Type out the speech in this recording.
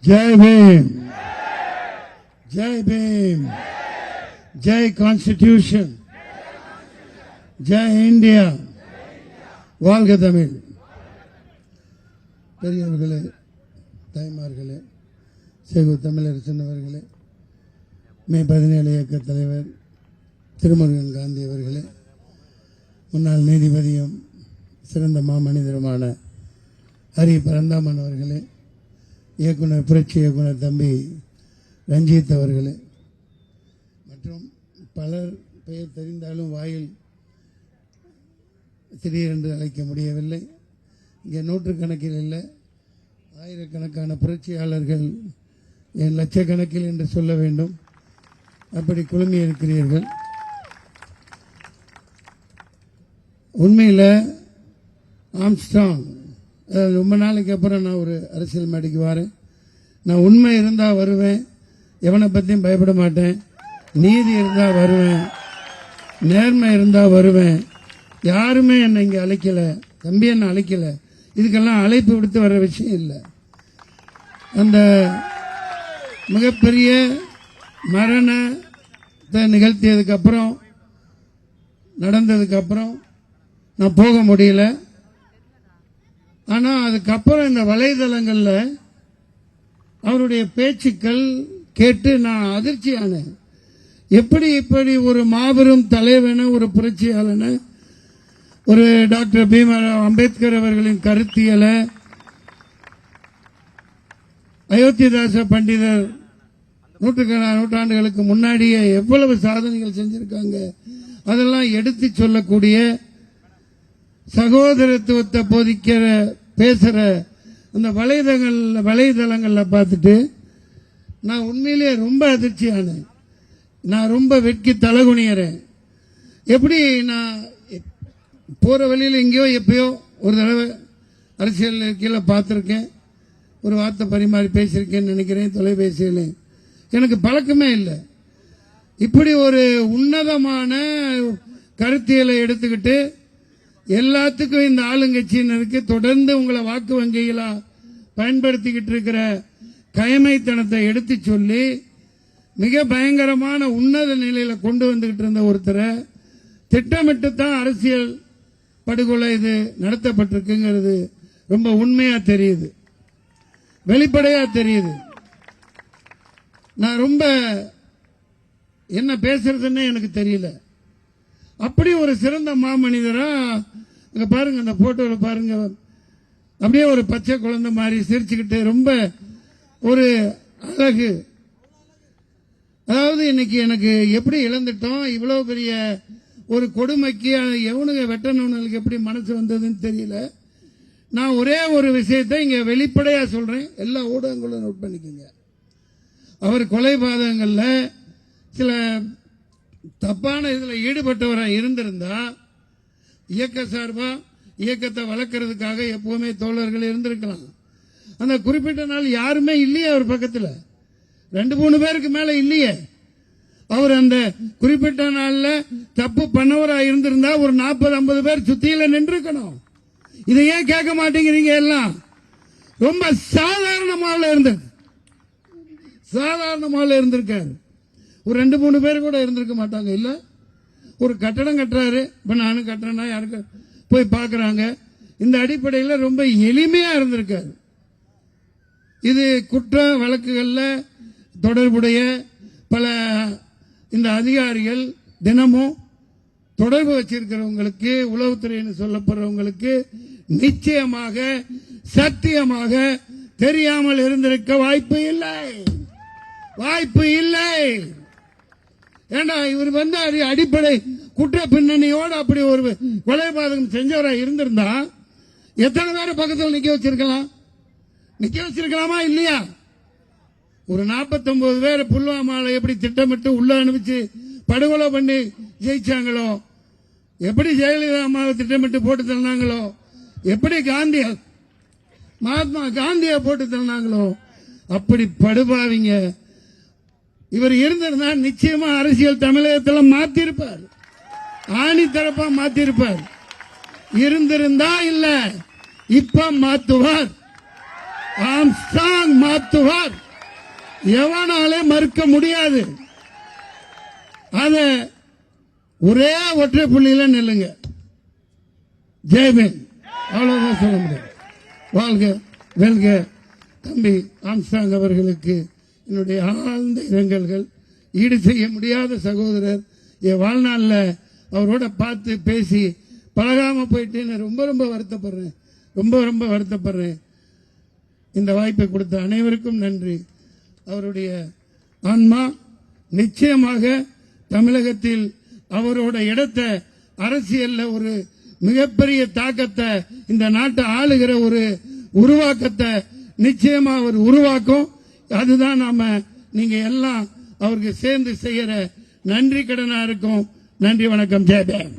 जय भीम, जय भीम, जय कॉन्स्टिट्यूशन, जय इंडिया, வாழ்க தமிழ். பெரியவர்களே, தாய்மார்களே, சேகு தமிழரசன் அவர்களே, மே 17 இயக்க தலைவர் திருமுருகன் காந்தி அவர்களே, முன்னாள் நீதிபதியும் சிறந்த மாமனிதருமான ஹரி பரந்தாமன் அவர்களே, இயக்குனர் புரட்சி இயக்குனர் தம்பி ரஞ்சித் அவர்களே மற்றும் பலர் பெயர் தெரிந்தாலும் வாயில் திடீரென்று அழைக்க முடியவில்லை. இங்கே நூற்றுக்கணக்கில் இல்லை, ஆயிரக்கணக்கான புரட்சியாளர்கள், என் லட்சக்கணக்கில் என்று சொல்ல வேண்டும், அப்படி குழுமி இருக்கிறீர்கள். உண்மையில் ஆம்ஸ்ட்ராங், ரொம்ப நாளைக்கு அப்புறம் நான் ஒரு அரசியல் மேடைக்கு வரேன். நான் உண்மை இருந்தால் வருவேன், எவனை பற்றியும் பயப்பட மாட்டேன். நீதி இருந்தால் வருவேன், நேர்மை இருந்தால் வருவேன். யாருமே என்னை இங்கே அழைக்கல, தம்பி என்னை அழைக்கல. இதுக்கெல்லாம் அழைப்பு விடுத்து வர்ற விஷயம் இல்லை. அந்த மிகப்பெரிய மரணத்தை நிகழ்த்தியதுக்கப்புறம், நடந்ததுக்கப்புறம் நான் போக முடியல. ஆனால் அதுக்கப்புறம் இந்த வலைதளங்களில் அவருடைய பேச்சுக்கள் கேட்டு நான் அதிர்ச்சியானேன். எப்படி இப்படி ஒரு மாபெரும் தலைவன, ஒரு புரட்சியாளன, ஒரு டாக்டர் பீம்ராவ் அம்பேத்கர் அவர்களின் கருத்தியலை, அயோத்திதாச பண்டிதர் நூற்றாண்டுகளுக்கு முன்னாடியே எவ்வளவு சாதனைகள் செஞ்சிருக்காங்க, அதெல்லாம் எடுத்து சொல்லக்கூடிய, சகோதரத்துவத்தை போதிக்கிற பேசுற அந்த வலைதளங்கள்ல பார்த்துட்டு நான் உண்மையிலேயே ரொம்ப அதிர்ச்சியானேன். நான் ரொம்ப வெட்கி தலகுனியறேன். எப்படி நான் போற வழியில் எங்கேயோ எப்பயோ ஒரு தடவை அரசியல் கீழே பார்த்துருக்கேன், ஒரு வார்த்தை பரிமாறி பேசியிருக்கேன்னு நினைக்கிறேன் தொலைபேசியில். எனக்கு பழக்கமே இல்லை. இப்படி ஒரு உன்னதமான கருத்தியலை எடுத்துக்கிட்டு எல்லாத்துக்கும் இந்த ஆளுங்கட்சியினருக்கு தொடர்ந்து உங்களை வாக்கு வங்கிகளா பயன்படுத்திக்கிட்டு இருக்கிற கயமைத்தனத்தை எடுத்து சொல்லி மிக பயங்கரமான உன்னத நிலையில கொண்டு வந்துகிட்டு இருந்த ஒருத்தரை திட்டமிட்டு தான் அரசியல் படுகொலை இது நடத்தப்பட்டிருக்குங்கிறது ரொம்ப உண்மையா தெரியுது, வெளிப்படையா தெரியுது. நான் ரொம்ப என்ன பேசுறதுன்னு எனக்கு தெரியல. அப்படி ஒரு சிறந்த மாமனிதரா அங்க பாருங்க, அந்த போட்டோல பாருங்க, அப்படியே ஒரு பச்சை குழந்தை மாதிரி சிரிச்சுக்கிட்டு ரொம்ப ஒரு அழகு. அதாவது இன்னைக்கு எனக்கு எப்படி இழந்துட்டோம், இவ்வளவு பெரிய ஒரு கொடுமைக்கு எவனுங்க வெட்டணுங்களுக்கு எப்படி மனசு வந்ததுன்னு தெரியல. நான் ஒரே ஒரு விஷயத்தை இங்க வெளிப்படையா சொல்றேன், எல்லா ஊடகங்களும் நோட் பண்ணிக்கோங்க. அவர் கொலைபாதகங்கள்ல சில தப்பான இதுல ஈடுபட்டவராக இருந்திருந்தா இயக்க சார்பா இயக்கத்தை வளர்க்கறதுக்காக எப்பவுமே தோழர்கள் இருந்திருக்கலாம். அந்த குறிப்பிட்ட நாள் யாருமே இல்லையே அவர் பக்கத்தில், 2-3 பேருக்கு மேல இல்லையே. அவர் அந்த குறிப்பிட்ட நாள்ல தப்பு பண்ணவராக இருந்திருந்தா ஒரு 40-50 பேர் சுத்தியில நின்றுக்கணும். இதை ஏன் கேட்க மாட்டேங்கிறீங்க? எல்லாம் ரொம்ப சாதாரணமாக இருந்திருக்காரு. ஒரு 2-3 பேர் கூட இருந்திருக்க மாட்டாங்க. இல்ல, ஒரு கட்டடம் கட்டுறாரு, இப்ப நானும் கட்டுறேன்னா யாருக்கு போய் பார்க்கறாங்க. இந்த அடிப்படையில் ரொம்ப எளிமையா இருந்திருக்காரு. இது குற்ற வழக்குகள்ல தொடர்புடைய பல இந்த அதிகாரிகள் தினமும் தொடர்பு வச்சிருக்கிறவங்களுக்கு, உளவுத்துறைன்னு சொல்லப்படுறவங்களுக்கு நிச்சயமாக சத்தியமாக தெரியாமல் இருந்திருக்க வாய்ப்பு இல்லை. ஏண்டா இவர் வந்து அடிப்படை குற்ற பின்னணியோடு அப்படி ஒரு கொலைபாதகம் செஞ்சவராக இருந்திருந்தா எத்தனை பேரை பக்கத்தில் நிக்க வச்சிருக்கலாமா இல்லையா? ஒரு 49 பேர் புல்வாமால எப்படி திட்டமிட்டு உள்ள அனுப்பிச்சு படுகொலை பண்ணி ஜெயிச்சாங்களோ, எப்படி ஜெயலலிதா அம்மாவை திட்டமிட்டு போட்டு தந்தாங்களோ, எப்படி மகாத்மா காந்தியை போட்டு தந்தாங்களோ, அப்படி படுபாவிங்க இவர் இருந்திருந்தா நிச்சயமா அரசியல் தமிழகத்தில் மாத்திருப்பார், ஆணித்தரப்பா மாத்திருப்பார். இருந்திருந்தா இல்ல, இப்ப மாத்துவார், ஆம்ஸ்ட்ராங் மாத்துவார். எவனாலே மறுக்க முடியாது. அத ஒரே ஒற்றை புள்ளியில நில்லுங்க. ஜெய்பீம், அவ்வளவுதான் சொல்ல முடியும். வாழ்க வெல்க. தம்பி ஆம்ஸ்ட்ராங் அவர்களுக்கு என்னுடைய ஆழ்ந்த இரங்கல்கள். ஈடு செய்ய முடியாத சகோதரர். என் வாழ்நாளில் அவரோட பார்த்து பேசி பழகாம போயிட்டேன்னு ரொம்ப ரொம்ப வருத்தப்படுறேன். ரொம்ப வருத்தப்படுறேன். இந்த வாய்ப்பை கொடுத்த அனைவருக்கும் நன்றி. அவருடைய ஆன்மா நிச்சயமாக தமிழகத்தில் அவரோட இடத்தை அரசியல்ல ஒரு மிகப்பெரிய தாக்கத்தை இந்த நாட்டை ஆளுகிற ஒரு உருவாக்கத்தை நிச்சயமா அவர் உருவாக்கும். அதுதான் நீங்க எல்லாம் அவருக்கு சேர்ந்து செய்யற நன்றி கடனா இருக்கும். நன்றி, வணக்கம். ஜெய் பீம்.